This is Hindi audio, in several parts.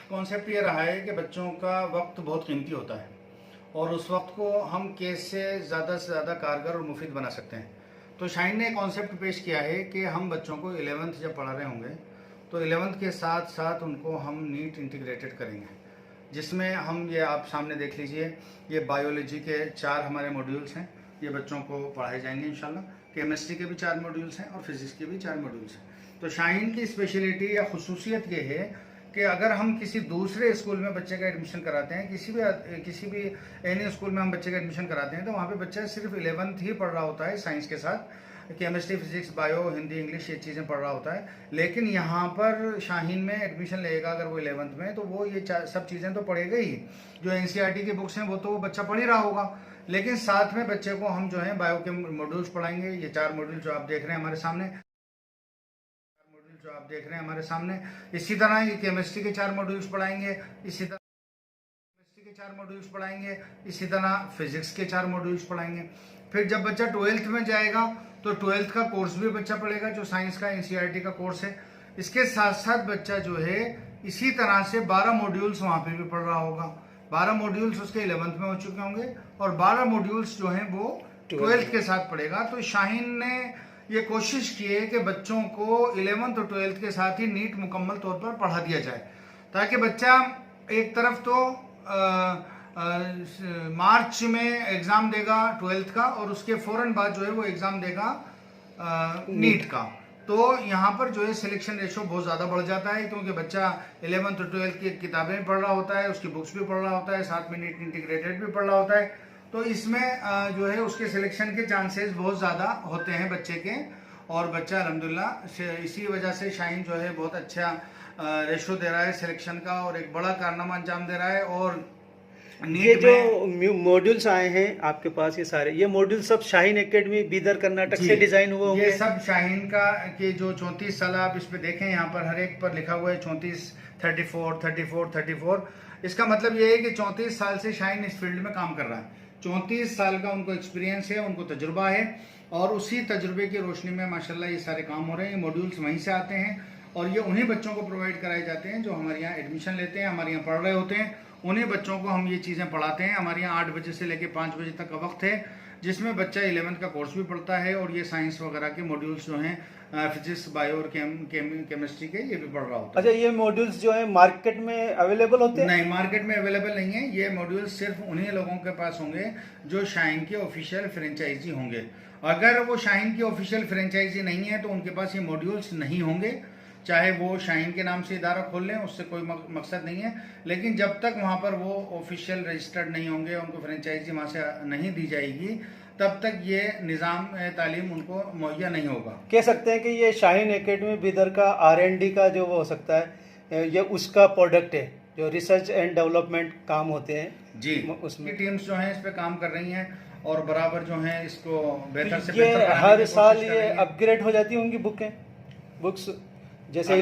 कॉन्सेप्ट ये रहा है कि बच्चों का वक्त बहुत कीमती होता है और उस वक्त को हम कैसे ज़्यादा से ज़्यादा कारगर और मुफीद बना सकते हैं। तो शाहीन ने कॉन्सेप्ट पेश किया है कि हम बच्चों को 11th जब पढ़ा रहे होंगे तो 11th के साथ साथ उनको हम नीट इंटीग्रेटेड करेंगे, जिसमें हम ये आप सामने देख लीजिए, ये बायोलॉजी के 4 हमारे मॉड्यूल्स हैं, ये बच्चों को पढ़ाए जाएंगे इंशाल्लाह। केमिस्ट्री के भी 4 मॉड्यूल्स हैं और फिजिक्स के भी 4 मॉड्यूल्स हैं। तो शाहीन की स्पेशलिटी या खुसूसियत ये है कि अगर हम किसी दूसरे स्कूल में बच्चे का एडमिशन कराते हैं, किसी भी एनी स्कूल में हम बच्चे का एडमिशन कराते हैं, तो वहाँ पे बच्चा सिर्फ 11th ही पढ़ रहा होता है साइंस के साथ, chemistry, physics, bio, Hindi, English ये चीज़ें पढ़ रहा होता है। लेकिन यहाँ पर शाहीन में एडमिशन लेगा अगर वो 11th में, तो वो ये सब चीज़ें तो पढ़ेगा ही। जो एनसीईआरटी की बुक्स हैं वो तो वो बच्चा पढ़ ही रहा होगा, लेकिन साथ में बच्चे को हम जो है बायो के मॉड्यूल्स पढ़ाएंगे। ये 4 मॉड्यूल जो आप देख रहे हैं हमारे सामने, इसी तरह ये केमिस्ट्री के 4 मॉड्यूल्स पढ़ाएंगे, इसी तरह फिजिक्स के 4 मॉड्यूल्स पढ़ाएंगे। फिर जब बच्चा 12th में जाएगा तो 12th का कोर्स भी बच्चा पढ़ेगा जो साइंस का एनसीईआरटी का कोर्स है। इसके साथ साथ बच्चा जो है इसी तरह से 12 मॉड्यूल्स वहाँ पे भी पढ़ रहा होगा। 12 मॉड्यूल्स उसके 11th में हो चुके होंगे और 12 मॉड्यूल्स जो हैं वो 12th के साथ पढ़ेगा। तो शाहीन ने ये कोशिश की है कि बच्चों को 11th और 12th के साथ ही नीट मुकम्मल तौर पर पढ़ा दिया जाए, ताकि बच्चा एक तरफ तो मार्च में एग्ज़ाम देगा 12th का और उसके फ़ौरन बाद जो है वो एग्ज़ाम देगा नीट का। तो यहाँ पर जो है सिलेक्शन रेशो बहुत ज़्यादा बढ़ जाता है, क्योंकि बच्चा 11th और 12th की किताबें भी पढ़ रहा होता है, उसकी बुक्स भी पढ़ रहा होता है, साथ में नीट इंटीग्रेटेड भी पढ़ रहा होता है। तो इसमें जो है उसके सिलेक्शन के चांसेस बहुत ज़्यादा होते हैं बच्चे के, और बच्चा अल्हम्दुलिल्लाह इसी वजह से शाहीन जो है बहुत अच्छा रेशो दे रहा है सिलेक्शन का और एक बड़ा कारनामा अंजाम दे रहा है। और ये जो मॉड्यूल्स आए हैं आपके पास, ये सारे ये मॉड्यूल सब शाहीन एकेडमी बीदर कर्नाटक से डिजाइन हुए होंगे। ये सब शाहीन का के जो 34 साल आप इस पे देखें, यहाँ पर हर एक पर लिखा हुआ है 34, 34। इसका मतलब ये है कि 34 साल से शाहीन इस फील्ड में काम कर रहा है। 34 साल का उनको एक्सपीरियंस है, उनको तजुर्बा है, और उसी तजुर्बे की रोशनी में माशाल्लाह ये सारे काम हो रहे हैं। ये मॉड्यूल्स वहीं से आते हैं और ये उन्हीं बच्चों को प्रोवाइड कराए जाते हैं जो हमारे यहाँ एडमिशन लेते हैं, हमारे यहाँ पढ़ रहे होते हैं। उन्हीं बच्चों को हम ये चीज़ें पढ़ाते हैं। हमारे यहाँ 8 बजे से लेकर 5 बजे तक का वक्त है, जिसमें बच्चा 11th का कोर्स भी पढ़ता है और ये साइंस वगैरह के मॉड्यूल्स जो हैं फिजिक्स, बायो और केमिस्ट्री के, ये भी पढ़ रहा होता है। अच्छा, ये मॉड्यूल्स जो है मार्केट में अवेलेबल होते हैं? नहीं, मार्केट में अवेलेबल नहीं है। ये मॉड्यूल्स सिर्फ उन्हीं लोगों के पास होंगे जो शाहीन के ऑफिशियल फ्रेंचाइजी होंगे। अगर वो शाहीन की ऑफिशियल फ्रेंचाइजी नहीं है तो उनके पास ये मॉड्यूल्स नहीं होंगे, चाहे वो शाहीन के नाम से इदारा खोल लें, उससे कोई मकसद नहीं है। लेकिन जब तक वहाँ पर वो ऑफिशियल रजिस्टर्ड नहीं होंगे, उनको फ्रेंचाइजी वहाँ से नहीं दी जाएगी, तब तक ये निज़ाम तालीम उनको मुहैया नहीं होगा। कह सकते हैं कि ये शाहीन एकेडमी बीदर का R&D का जो वो हो सकता है, ये उसका प्रोडक्ट है, जो रिसर्च एंड डेवलपमेंट काम होते हैं जी। उसमें टीम्स जो हैं इस पे काम कर रही हैं और बराबर जो हैं इसको बेहतर से ये बेहतर हर साल ये अपग्रेड हो जाती होंगी बुक्स जैसे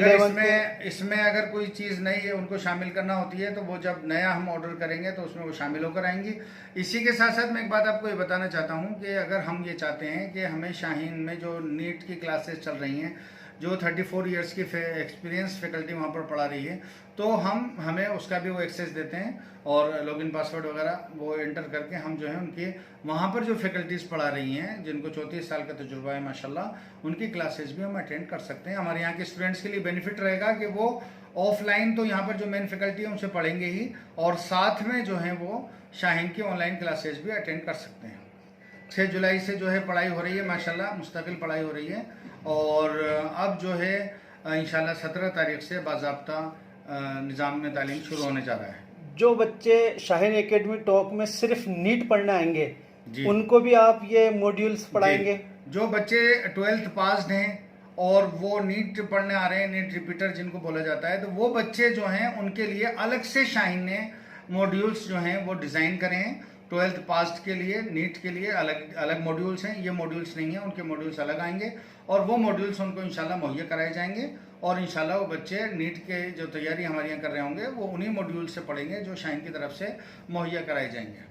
इसमें अगर कोई चीज़ नई है उनको शामिल करना होती है, तो वो जब नया हम ऑर्डर करेंगे तो उसमें वो शामिल होकर आएंगी। इसी के साथ साथ मैं एक बात आपको ये बताना चाहता हूँ कि अगर हम ये चाहते हैं कि हमें शाहीन में जो नीट की क्लासेस चल रही हैं, जो 34 इयर्स की एक्सपीरियंस फैकल्टी वहाँ पर पढ़ा रही है, तो हमें उसका भी वो एक्सेस देते हैं और लॉगिन पासवर्ड वगैरह वो एंटर करके हम जो है उनके वहाँ पर जो फैकल्टीज़ पढ़ा रही हैं, जिनको 34 साल का तजुर्बा है माशाल्लाह, उनकी क्लासेस भी हम अटेंड कर सकते हैं। हमारे यहाँ के स्टूडेंट्स के लिए बेनिफिट रहेगा कि वो ऑफलाइन तो यहाँ पर जो मेन फैकल्टी है उनसे पढ़ेंगे ही, और साथ में जो है वो शाहीन की ऑनलाइन क्लासेस भी अटेंड कर सकते हैं। 6 जुलाई से जो है पढ़ाई हो रही है माशाल्लाह, मुस्तकिल पढ़ाई हो रही है, और अब जो है इंशाल्लाह 17 तारीख से बाज़ाब्ता निज़ाम में तालीम शुरू होने जा रहा है। जो बच्चे शाहीन एकेडमी टॉक में सिर्फ नीट पढ़ना आएंगे, उनको भी आप ये मॉड्यूल्स पढ़ाएंगे? जो बच्चे 12th पास्ड हैं और वो नीट पढ़ने आ रहे हैं, नीट रिपीटर जिनको बोला जाता है, तो वो बच्चे जो हैं उनके लिए अलग से शाहीन ने मॉड्यूल्स जो हैं वो डिज़ाइन करे हैं। 12th पास्ड के लिए, नीट के लिए अलग अलग मॉड्यूल्स हैं, ये मॉड्यूल्स नहीं हैं, उनके मॉड्यूल्स अलग आएंगे और वो मॉड्यूल्स उनको इंशाल्लाह मुहैया कराए जाएंगे, और इंशाल्लाह वो बच्चे नीट के जो तैयारी हमारे यहाँ कर रहे होंगे वो उन्हीं मॉड्यूल से पढ़ेंगे जो शाहीन की तरफ से मुहैया कराए जाएंगे।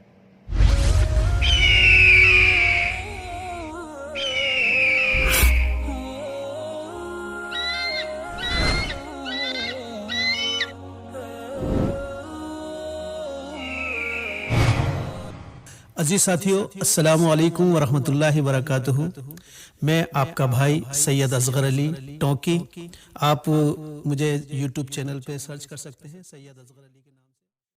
अजीज साथियों, अस्सलामु अलैकुम वरहमतुल्लाहि वबरकातुहू। मैं आपका भाई सैयद असगर अली टोंकी। आप मुझे यूट्यूब चैनल पे सर्च कर सकते हैं सैयद असगर अली के नाम।